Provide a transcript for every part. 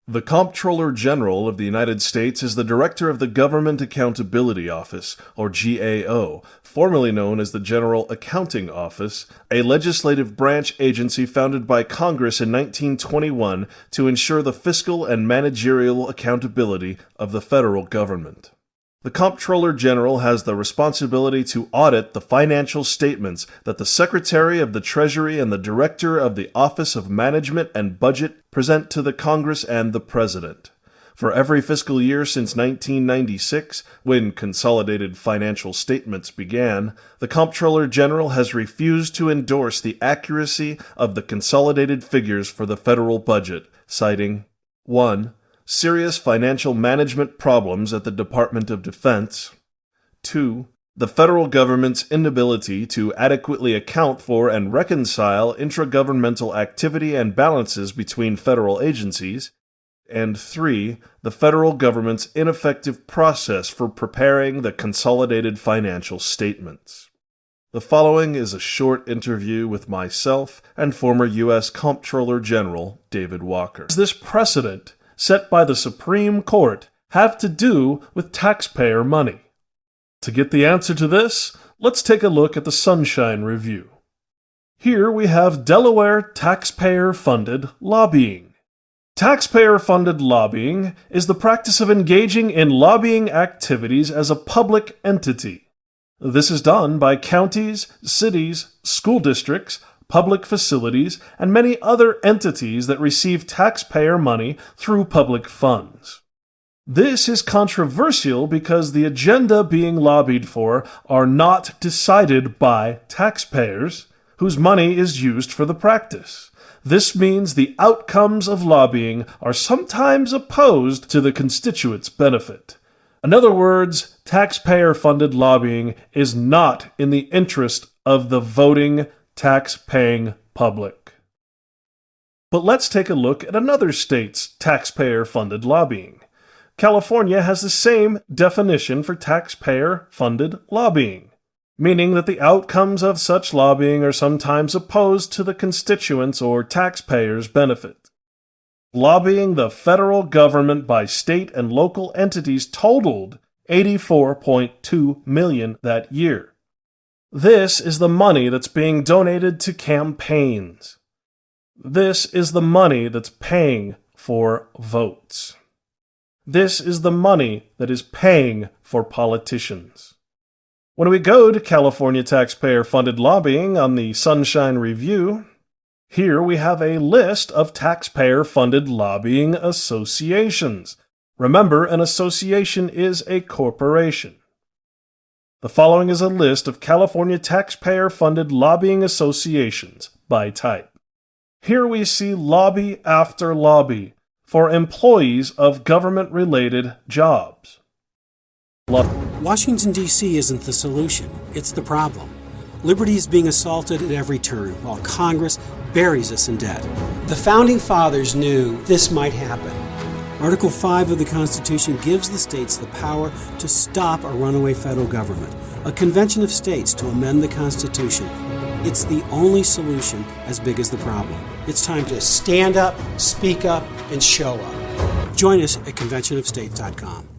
The Comptroller General of the United States is the Director of the Government Accountability Office, or GAO, formerly known as the General Accounting Office, a legislative branch agency founded by Congress in 1921 to ensure the fiscal and managerial accountability of the federal government. The Comptroller General has the responsibility to audit the financial statements that the Secretary of the Treasury and the Director of the Office of Management and Budget present to the Congress and the President. For every fiscal year since 1996, when consolidated financial statements began, the Comptroller General has refused to endorse the accuracy of the consolidated figures for the federal budget, citing 1. Serious financial management problems at the Department of Defense. 2. The federal government's inability to adequately account for and reconcile intragovernmental activity and balances between federal agencies. And 3. The federal government's ineffective process for preparing the consolidated financial statements. The following is a short interview with myself and former U.S. Comptroller General David Walker. Does this precedent set by the Supreme Court have to do with taxpayer money? To get the answer to this, let's take a look at the Sunshine Review. Here we have Delaware taxpayer-funded lobbying. Taxpayer-funded lobbying is the practice of engaging in lobbying activities as a public entity. This is done by counties, cities, school districts, public facilities, and many other entities that receive taxpayer money through public funds. This is controversial because the agenda being lobbied for are not decided by taxpayers, whose money is used for the practice. This means the outcomes of lobbying are sometimes opposed to the constituents' benefit. In other words, taxpayer-funded lobbying is not in the interest of the voting tax-paying public. But let's take a look at another state's taxpayer-funded lobbying. California has the same definition for taxpayer-funded lobbying, meaning that the outcomes of such lobbying are sometimes opposed to the constituents' or taxpayers' benefit. Lobbying the federal government by state and local entities totaled $84.2 million that year. This is the money that's being donated to campaigns. This is the money that's paying for votes. This is the money that is paying for politicians. When we go to California taxpayer-funded lobbying on the Sunshine Review, here we have a list of taxpayer-funded lobbying associations. Remember, an association is a corporation. The following is a list of California taxpayer-funded lobbying associations by type. Here we see lobby after lobby for employees of government-related jobs. Washington, D.C. isn't the solution, it's the problem. Liberty is being assaulted at every turn, while Congress buries us in debt. The Founding Fathers knew this might happen. Article 5 of the Constitution gives the states the power to stop a runaway federal government, a convention of states to amend the Constitution. It's the only solution as big as the problem. It's time to stand up, speak up, and show up. Join us at conventionofstates.com.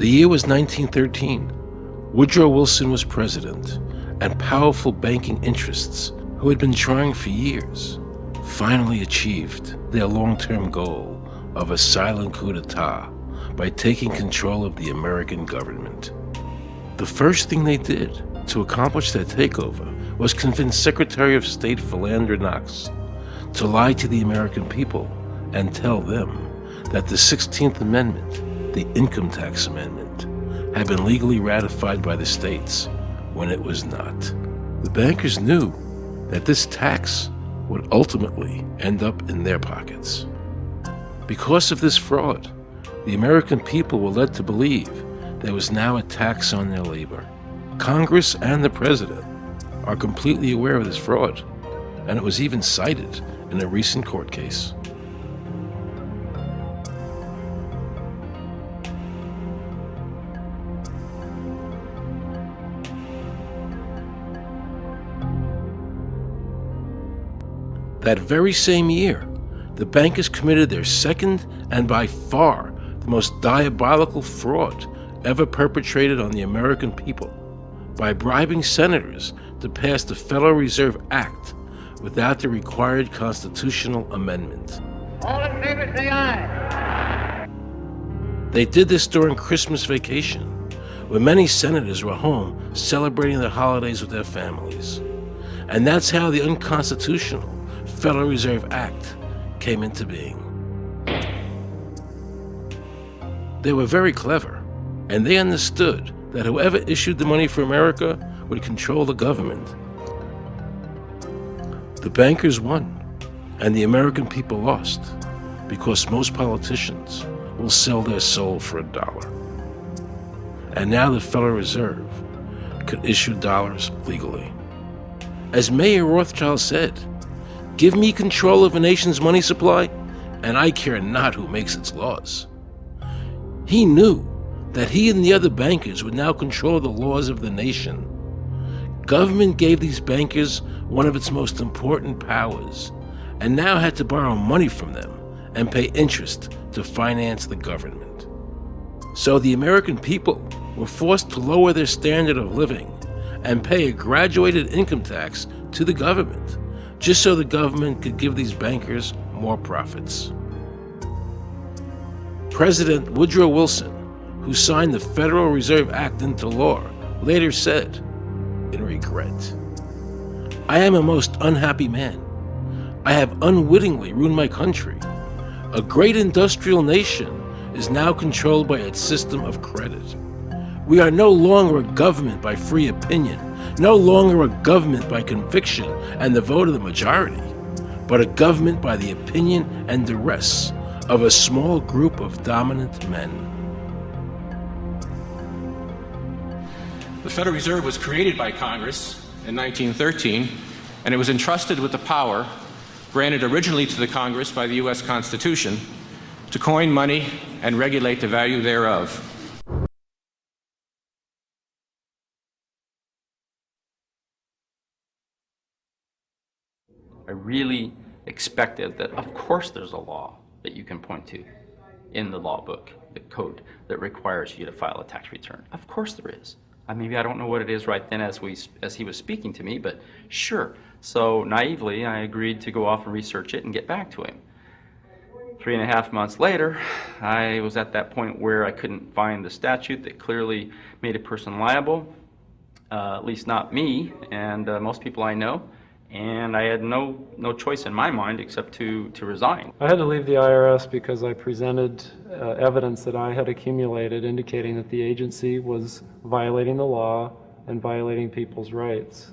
The year was 1913. Woodrow Wilson was president, and powerful banking interests, who had been trying for years, finally achieved their long-term goal of a silent coup d'etat by taking control of the American government. The first thing they did to accomplish that takeover was convince Secretary of State Philander Knox to lie to the American people and tell them that the 16th Amendment, the Income Tax Amendment, had been legally ratified by the states when it was not. The bankers knew that this tax would ultimately end up in their pockets. Because of this fraud, the American people were led to believe there was now a tax on their labor. Congress and the President are completely aware of this fraud, and it was even cited in a recent court case. That very same year, the bankers committed their second and by far the most diabolical fraud ever perpetrated on the American people by bribing senators to pass the Federal Reserve Act without the required constitutional amendment. All in favor, say aye. They did this during Christmas vacation, when many senators were home celebrating the holidays with their families. And that's how the unconstitutional Federal Reserve Act came into being. They were very clever, and they understood that whoever issued the money for America would control the government. The bankers won, and the American people lost, because most politicians will sell their soul for $1. And now the Federal Reserve could issue dollars legally. As Mayer Rothschild said, "Give me control of a nation's money supply, and I care not who makes its laws." He knew that he and the other bankers would now control the laws of the nation. Government gave these bankers one of its most important powers, and now had to borrow money from them and pay interest to finance the government. So the American people were forced to lower their standard of living and pay a graduated income tax to the government, just so the government could give these bankers more profits. President Woodrow Wilson, who signed the Federal Reserve Act into law, later said, in regret, "I am a most unhappy man. I have unwittingly ruined my country. A great industrial nation is now controlled by its system of credit. We are no longer a government by free opinion, no longer a government by conviction and the vote of the majority, but a government by the opinion and duress of a small group of dominant men." The Federal Reserve was created by Congress in 1913, and it was entrusted with the power granted originally to the Congress by the U.S. Constitution to coin money and regulate the value thereof. I really expected that, of course, there's a law that you can point to in the law book, the code that requires you to file a tax return. Of course there is. Maybe I don't know what it is right then as he was speaking to me, but sure. So naively, I agreed to go off and research it and get back to him. 3.5 months later, I was at that point where I couldn't find the statute that clearly made a person liable, at least not me and most people I know. And I had no choice in my mind except to resign. I had to leave the IRS because I presented evidence that I had accumulated indicating that the agency was violating the law and violating people's rights.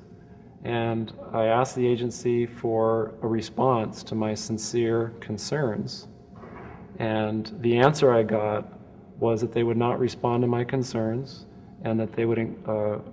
And I asked the agency for a response to my sincere concerns. And the answer I got was that they would not respond to my concerns and that they would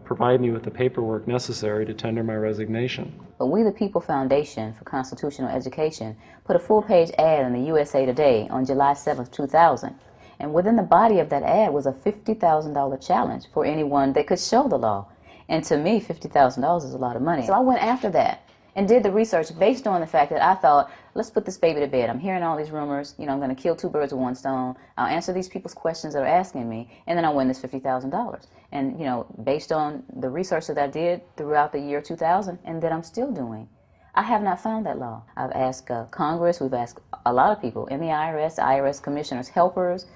provide me with the paperwork necessary to tender my resignation. But We the People Foundation for Constitutional Education put a full-page ad in the USA Today on July 7, 2000. And within the body of that ad was a $50,000 challenge for anyone that could show the law. And to me, $50,000 is a lot of money. So I went after that and did the research based on the fact that I thought, let's put this baby to bed. I'm hearing all these rumors. I'm going to kill 2 birds with 1 stone. I'll answer these people's questions that are asking me, and then I'll win this $50,000. And, based on the research that I did throughout the year 2000 and that I'm still doing, I have not found that law. I've asked Congress, we've asked a lot of people in the IRS commissioners, helpers.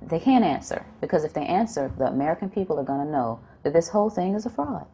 They can't answer, because if they answer, the American people are going to know that this whole thing is a fraud.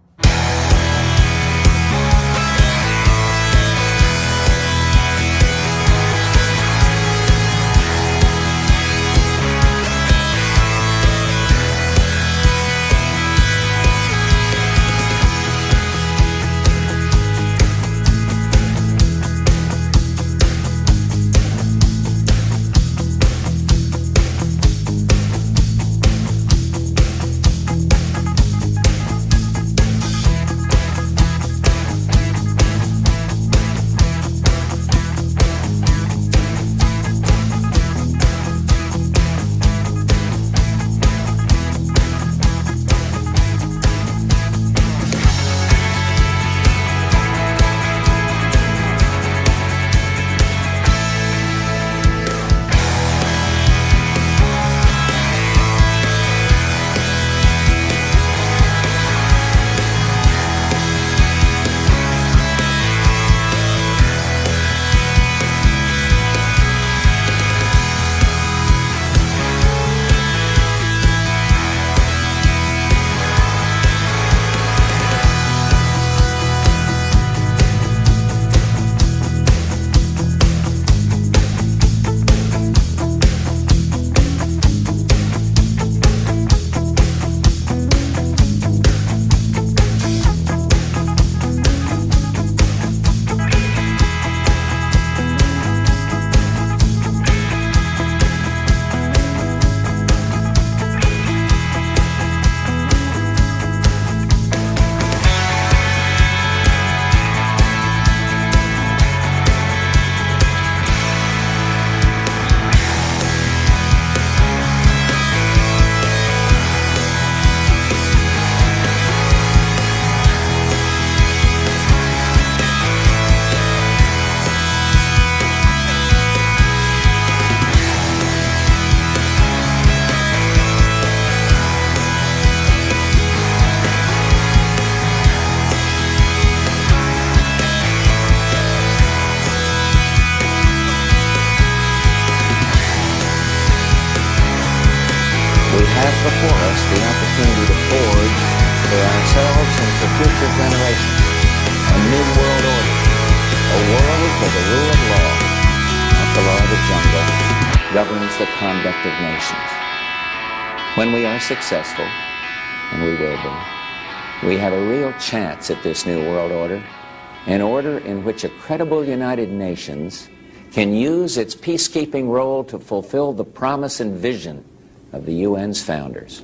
Before us the opportunity to forge for ourselves and for future generations a new world order, a world where the rule of law, not the law of the jungle, governs the conduct of nations. When we are successful, and we will be, we have a real chance at this new world order, an order in which a credible United Nations can use its peacekeeping role to fulfill the promise and vision of the UN's founders.